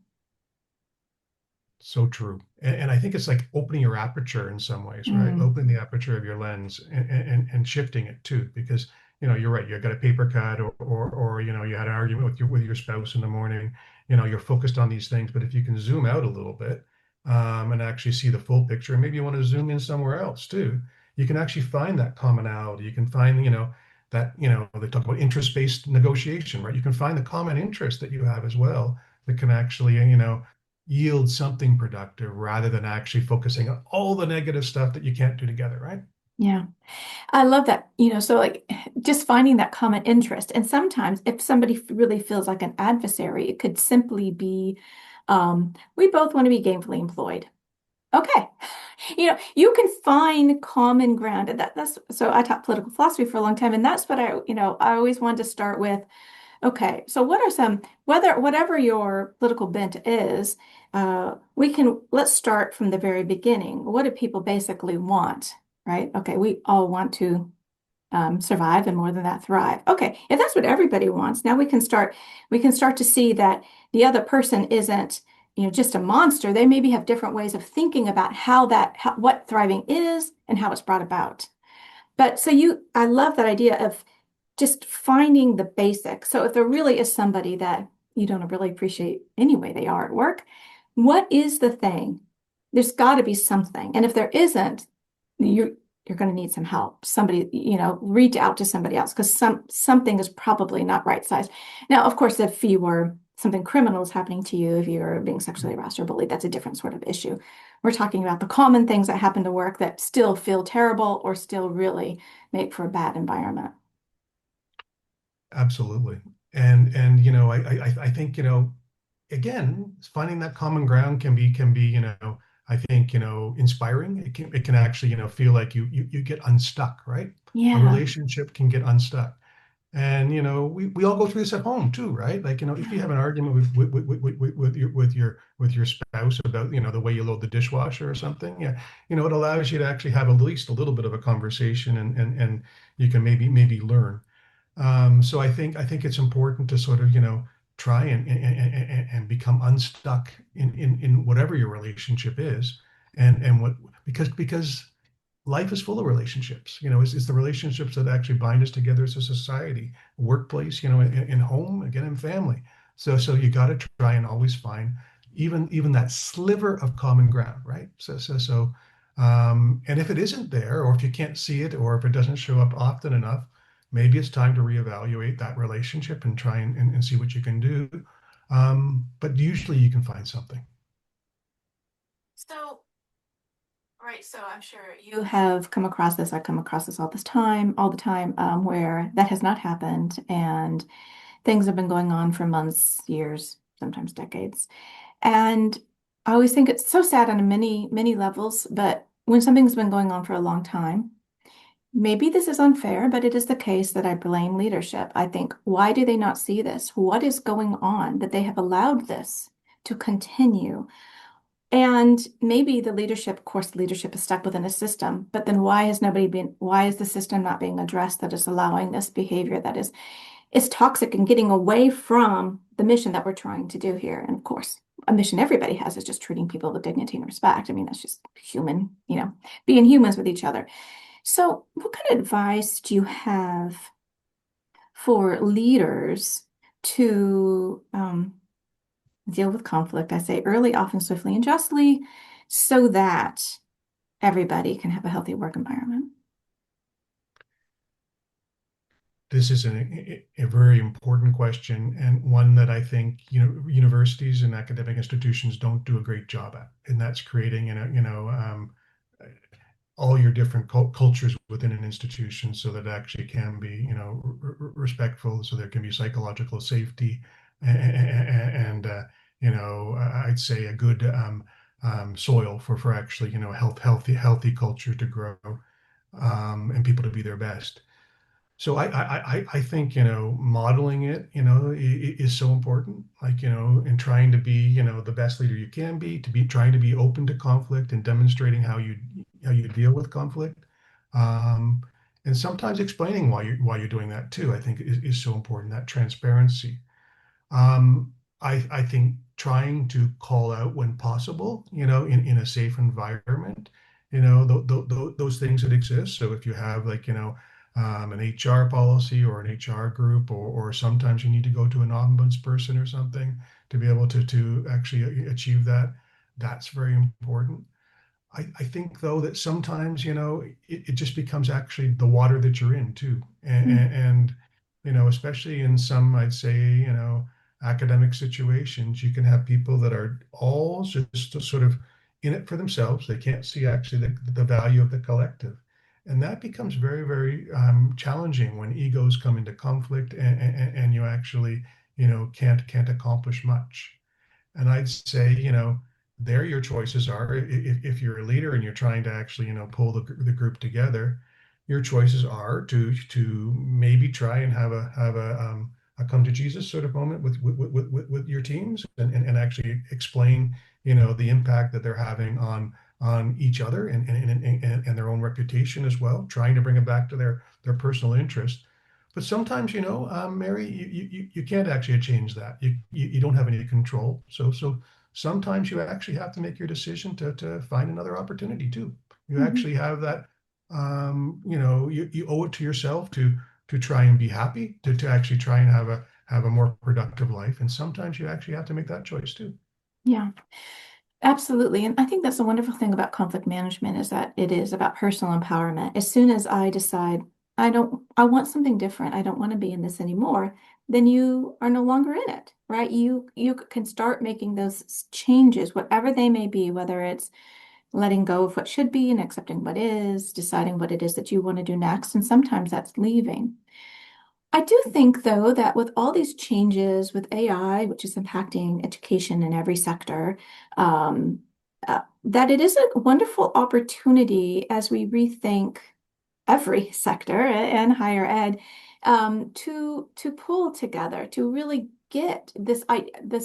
[SPEAKER 2] So true. And I think it's like opening your aperture in some ways, right?
[SPEAKER 1] Mm,
[SPEAKER 2] Opening the aperture of your lens and shifting it too, because you're right. You got a paper cut or you had an argument with your spouse in the morning. You're focused on these things, but if you can zoom out a little bit and actually see the full picture, and maybe you want to zoom in somewhere else too, you can actually find that commonality. You can find, that, you know, they talk about interest-based negotiation, right? You can find the common interest that you have as well that can actually, you know, yield something productive rather than actually focusing on all the negative stuff that you can't do together, right?
[SPEAKER 1] Yeah. I love that, so like just finding that common interest. And sometimes if somebody really feels like an adversary, it could simply be, we both want to be gainfully employed. Okay. You can find common ground. And that's so I taught political philosophy for a long time. And that's what I always wanted to start with. Okay, so what are some, whatever your political bent is, let's start from the very beginning. What do people basically want, right? Okay, we all want to survive and more than that, thrive. Okay, if that's what everybody wants, now we can start to see that the other person isn't, just a monster. They maybe have different ways of thinking about what thriving is and how it's brought about. But I love that idea of just finding the basics. So if there really is somebody that you don't really appreciate any way they are at work, what is the thing? There's got to be something. And if there isn't, you're going to need some help. Somebody, reach out to somebody else because something is probably not right sized. Now, of course, if you were something criminal is happening to you, if you're being sexually harassed or bullied, that's a different sort of issue. We're talking about the common things that happen to work that still feel terrible or still really make for a bad environment.
[SPEAKER 2] Absolutely. And you know, I think, you know, again, finding that common ground can be, you know, I think, you know, inspiring. It can actually, you know, feel like you get unstuck, right? A
[SPEAKER 1] Yeah.
[SPEAKER 2] relationship can get unstuck. And you know, we all go through this at home too, right? Like, you know, if you
[SPEAKER 1] Yeah.
[SPEAKER 2] have an argument with your spouse about, you know, the way you load the dishwasher or something, yeah, you know, it allows you to actually have at least a little bit of a conversation and you can maybe learn. So I think it's important to sort of, you know, try and become unstuck in whatever your relationship is, and what because life is full of relationships. You know, it's the relationships that actually bind us together as a society, workplace, you know, in home, again, in family. So you got to try and always find even that sliver of common ground, right? And if it isn't there, or if you can't see it, or if it doesn't show up often enough, maybe it's time to reevaluate that relationship and try and see what you can do. But usually you can find something.
[SPEAKER 1] So, right, so I'm sure you have come across this. I come across this all the time, where that has not happened and things have been going on for months, years, sometimes decades. And I always think it's so sad on many, many levels, but when something's been going on for a long time, maybe this is unfair, but it is the case that I blame leadership. I think, why do they not see this? What is going on that they have allowed this to continue? And maybe the leadership, of course, the leadership is stuck within a system, but then why is the system not being addressed that is allowing this behavior that is toxic and getting away from the mission that we're trying to do here? And of course, a mission everybody has is just treating people with dignity and respect. I mean, that's just human, being humans with each other. So, what kind of advice do you have for leaders to deal with conflict? I say early, often, swiftly, and justly, so that everybody can have a healthy work environment.
[SPEAKER 2] This is a very important question, and one that I think, you know, universities and academic institutions don't do a great job at, and that's creating, all your different cultures within an institution so that it actually can be, you know, respectful, so there can be psychological safety and you know, I'd say a good soil for actually, you know, healthy culture to grow, and people to be their best. So I think, you know, modeling it, you know, is so important. Like, you know, and trying to be, you know, the best leader you can be, to be trying to be open to conflict and demonstrating how you deal with conflict. Um, and sometimes explaining why you're doing that too, I think is so important, that transparency. Um, I think trying to call out when possible, you know, in a safe environment, you know, those things that exist. So if you have, like, you know, an HR policy or an HR group, or sometimes you need to go to an ombudsperson or something to be able to actually achieve that. That's very important. I think though that sometimes, it just becomes actually the water that you're in too. And, especially in some, I'd say, academic situations, you can have people that are all just sort of in it for themselves. They can't see actually the value of the collective. And that becomes very, very challenging when egos come into conflict and you actually, can't accomplish much. And I'd say, there your choices are. If you're a leader and you're trying to actually, pull the group together, your choices are to maybe try and have a come to Jesus sort of moment with your teams and actually explain, the impact that they're having on each other and their own reputation as well, trying to bring it back to their personal interest. But sometimes, Mary, you can't actually change that. You don't have any control. So sometimes you actually have to make your decision to find another opportunity too. You
[SPEAKER 1] Mhm.
[SPEAKER 2] actually have that, you owe it to yourself to try and be happy, to actually try and have a more productive life. And sometimes you actually have to make that choice too.
[SPEAKER 1] Yeah. Absolutely. And I think that's the wonderful thing about conflict management is that it is about personal empowerment. As soon as I decide I want something different, I don't want to be in this anymore, then you are no longer in it, right? You can start making those changes, whatever they may be, whether it's letting go of what should be and accepting what is, deciding what it is that you want to do next. And sometimes that's leaving. I do think, though, that with all these changes with AI, which is impacting education in every sector, um, that it is a wonderful opportunity as we rethink every sector and higher ed to pull together to really get this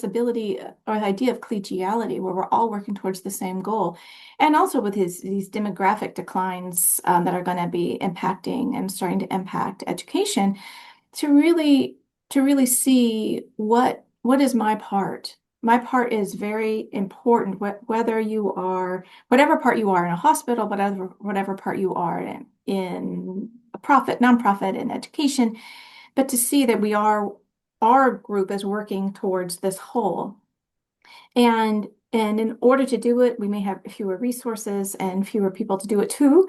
[SPEAKER 1] ability or idea of collegiality where we're all working towards the same goal, and also with these demographic declines that are going to be impacting and starting to impact education to really see what is my part. My part is very important, whether you are whatever part you are in a hospital, whatever part you are in a nonprofit, in education, but to see that our group is working towards this whole. And in order to do it, we may have fewer resources and fewer people to do it too.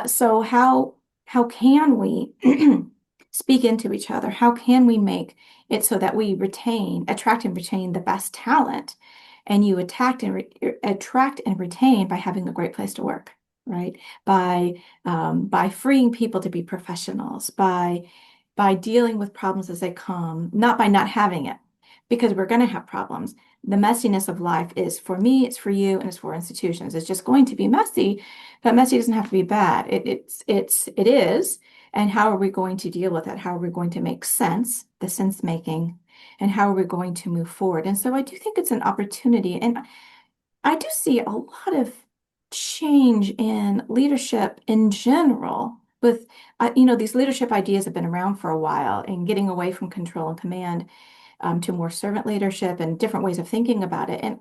[SPEAKER 1] So how can we speak into each other? How can we make it so that we attract and retain the best talent? And you attract and retain by having a great place to work, right? By freeing people to be professionals, by dealing with problems as they come, not by not having it, because we're going to have problems. The messiness of life is for me, it's for you, and it's for institutions. It's just going to be messy, but messy doesn't have to be bad. It is. And how are we going to deal with it? How are we going to make sense, the sense making, and how are we going to move forward? And so I do think it's an opportunity. And I do see a lot of change in leadership in general with, these leadership ideas have been around for a while and getting away from control and command to more servant leadership and different ways of thinking about it. And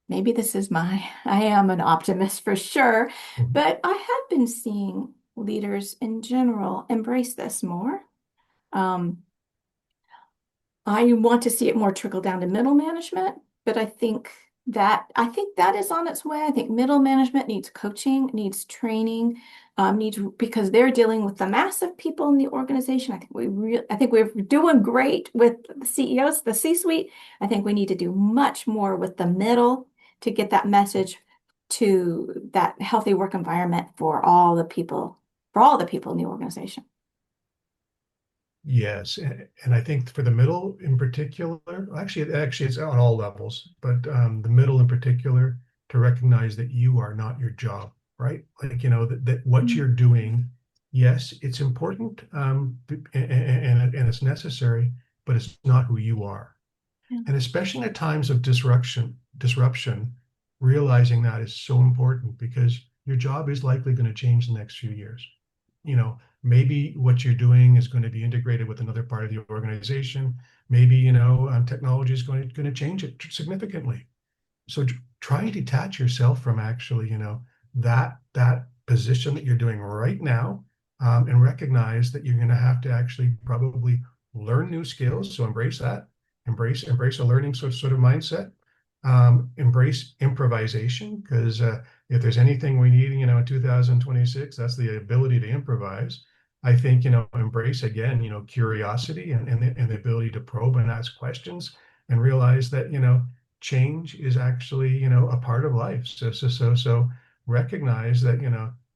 [SPEAKER 1] maybe I am an optimist for sure,
[SPEAKER 2] Mhm.
[SPEAKER 1] but I have been seeing leaders in general embrace this more. Um, I want to see it more trickle down to middle management, but I think that is on its way. I think middle management needs coaching, needs training, needs because they're dealing with the massive people in the organization. I think we're doing great with the CEOs, the C-suite. I think we need to do much more with the middle to get that message to that healthy work environment for all the people in the organization.
[SPEAKER 2] Yes, and I think for the middle in particular, actually it's on all levels, but the middle in particular, to recognize that you are not your job, right? Like, that what
[SPEAKER 1] Mm,
[SPEAKER 2] you're doing, yes, it's important, and it's necessary, but it's not who you are.
[SPEAKER 1] yeah.
[SPEAKER 2] And especially at times of disruption, realizing that is so important because your job is likely going to change the next few years. Maybe what you're doing is going to be integrated with another part of the organization. Maybe, technology is going to change it significantly. So try and detach yourself from actually, that position that you're doing right now, and recognize that you're going to have to actually probably learn new skills. So embrace that, embrace a learning sort of mindset, embrace improvisation because if there's anything we need, in 2026, that's the ability to improvise. I think, embrace again, curiosity and the ability to probe and ask questions and realize that, change is actually, a part of life. So recognize that,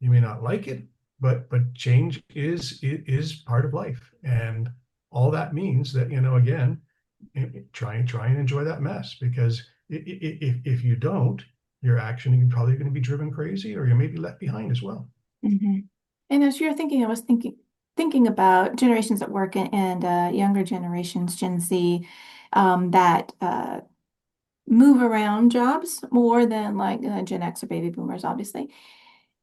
[SPEAKER 2] you may not like it, but change is part of life. And all that means that, again, try and enjoy that mess, because if you don't, your action, you're probably going to be driven crazy, or you may be left behind as well.
[SPEAKER 1] hmm And as you're thinking, I was thinking about generations at work and younger generations, Gen Z, that move around jobs more than like Gen X or baby boomers, obviously.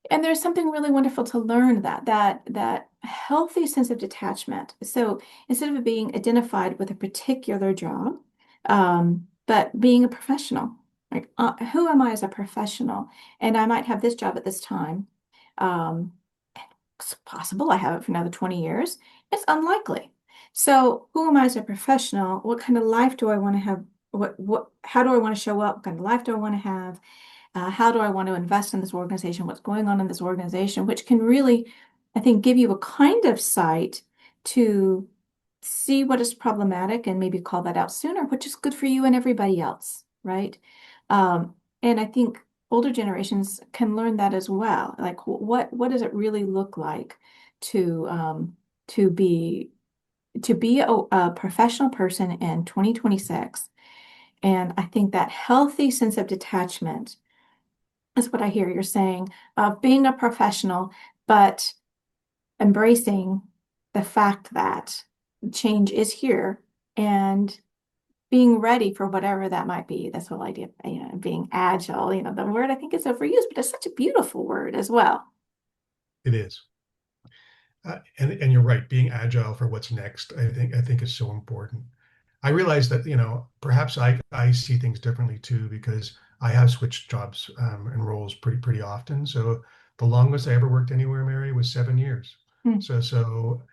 [SPEAKER 1] And there's something really wonderful to learn that healthy sense of detachment. So instead of being identified with a particular job, but being a professional, like who am I as a professional? And I might have this job at this time. Um, it's possible I have it for another 20 years. It's unlikely. So who am I as a professional? What kind of life do I want to have? How do I want to show up? What kind of life do I want to have? How do I want to invest in this organization? What's going on in this organization? Which can really, I think, give you a kind of sight to see what is problematic and maybe call that out sooner, which is good for you and everybody else, right? And I think older generations can learn that as well. Like, what does it really look like to to be to be a professional person in 2026? And I think that healthy sense of detachment is what I hear you're saying, of being a professional, but embracing the fact that change is here and being ready for whatever that might be. This whole idea of, being agile, the word I think is overused, but it's such a beautiful word as well.
[SPEAKER 2] It is. And you're right, being agile for what's next, I think is so important. I realize that, perhaps I see things differently too, because I have switched jobs and roles pretty often. So the longest I ever worked anywhere, Mary, was 7 years.
[SPEAKER 1] Hmm.
[SPEAKER 2] So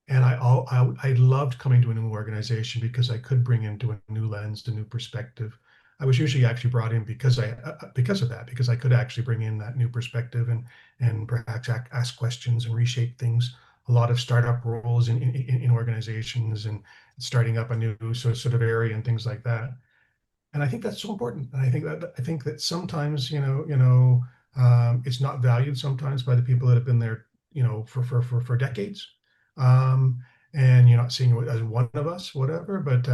[SPEAKER 2] and I loved coming to a new organization because I could bring into a new lens, a new perspective. I was usually actually brought in because of that, because I could actually bring in that new perspective and perhaps ask questions and reshape things. A lot of startup roles in organizations and starting up a new sort of area and things like that. And I think that's so important. And I think that sometimes, it's not valued sometimes by the people that have been there, for decades. Um, and you're not seeing it as one of us, whatever. But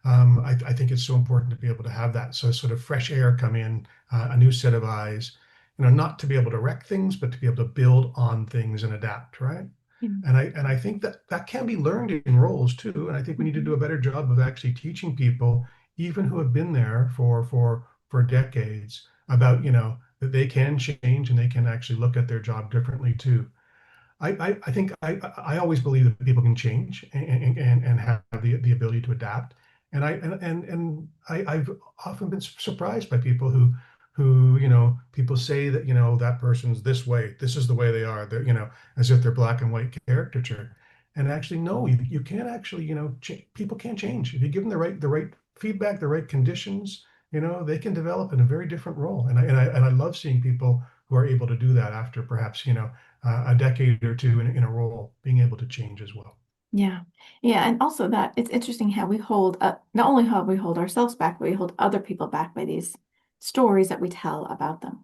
[SPEAKER 2] I think it's so important to be able to have that sort of fresh air come in, a new set of eyes. Not to be able to wreck things, but to be able to build on things and adapt, right?
[SPEAKER 1] Mhm.
[SPEAKER 2] And I think that can be learned in roles too. And I think we need to do
[SPEAKER 1] Mhm.
[SPEAKER 2] a better job of actually teaching people, even who have been there for decades, about that they can change and they can actually look at their job differently too. I think I always believe that people can change and have the ability to adapt. I've often been surprised by people who people say that that person's this way, this is the way they are, they're, as if they're black and white caricature. And actually, no, you can't actually, people can't change if you give them the right feedback, the right conditions. They can develop in a very different role. And I love seeing people who are able to do that after perhaps a decade or two in a role, being able to change as well.
[SPEAKER 1] Yeah. Yeah. And also that it's interesting how we hold up, not only how we hold ourselves back, but we hold other people back by these stories that we tell about them.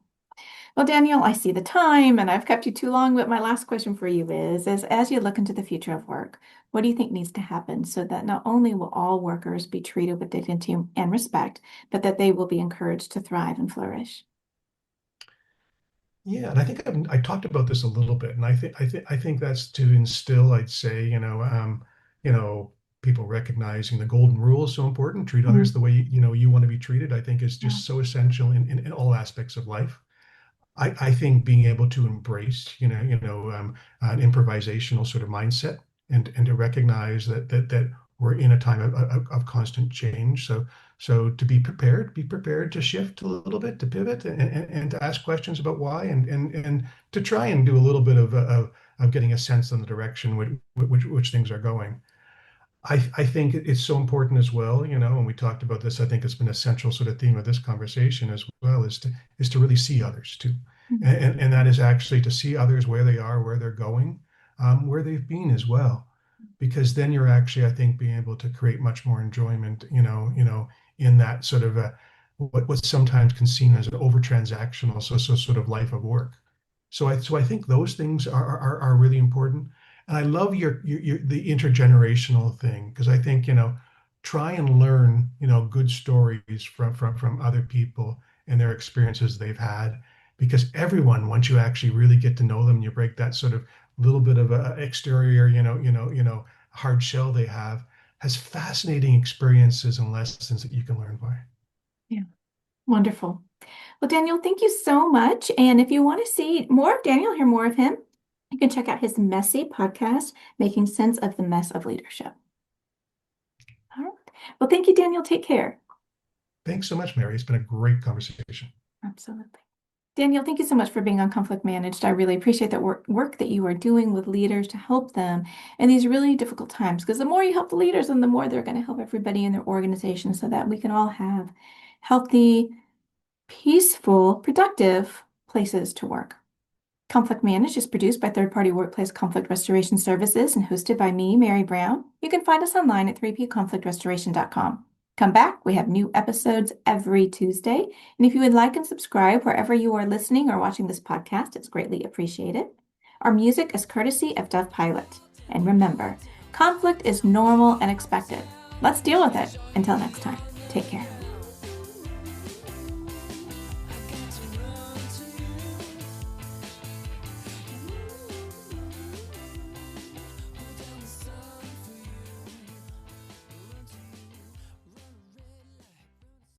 [SPEAKER 1] Well, Daniel, I see the time and I've kept you too long, but my last question for you is as you look into the future of work, what do you think needs to happen so that not only will all workers be treated with dignity and respect, but that they will be encouraged to thrive and flourish?
[SPEAKER 2] Yeah, and I think I talked about this a little bit, and I think that's to instill, I'd say, you know, people recognizing the golden rule is so important. Treat others the
[SPEAKER 1] Mhm.
[SPEAKER 2] way you want to be treated. I think is
[SPEAKER 1] Yeah.
[SPEAKER 2] just so essential in all aspects of life. I think being able to embrace, an improvisational sort of mindset, and to recognize that we're in a time of constant change. So to be prepared to shift a little bit, to pivot, and to ask questions about why, and to try and do a little bit of getting a sense on the direction which things are going. I think it's so important as well, and we talked about this. I think it's been a central sort of theme of this conversation as well, is to really see others too. And that is actually to see others where they are, where they're going, where they've been as well. Because then you're actually, I think, being able to create much more enjoyment, in that sort of what's sometimes can seen as an over transactional, so sort of life of work. So I think those things are really important. And I love your the intergenerational thing because I think, try and learn, good stories from other people and their experiences they've had. Because everyone, once you actually really get to know them, you break that sort of little bit of a exterior, hard shell they have, has fascinating experiences and lessons that you can learn by.
[SPEAKER 1] Yeah, wonderful. Well, Daniel, thank you so much. And if you want to see more of Daniel, hear more of him, you can check out his Messy podcast, Making Sense of the Mess of Leadership. All right. Well, thank you, Daniel. Take care.
[SPEAKER 2] Thanks so much, Mary. It's been a great conversation.
[SPEAKER 1] Absolutely. Daniel, thank you so much for being on Conflict Managed. I really appreciate that work that you are doing with leaders to help them in these really difficult times. Because the more you help the leaders, then the more they're going to help everybody in their organization so that we can all have healthy, peaceful, productive places to work. Conflict Managed is produced by third-party workplace conflict restoration services and hosted by me, Mary Brown. You can find us online at 3pconflictrestoration.com. Come back. We have new episodes every Tuesday. And if you would like and subscribe wherever you are listening or watching this podcast, it's greatly appreciated. Our music is courtesy of Dove Pilot. And remember, conflict is normal and expected. Let's deal with it. Until next time, take care.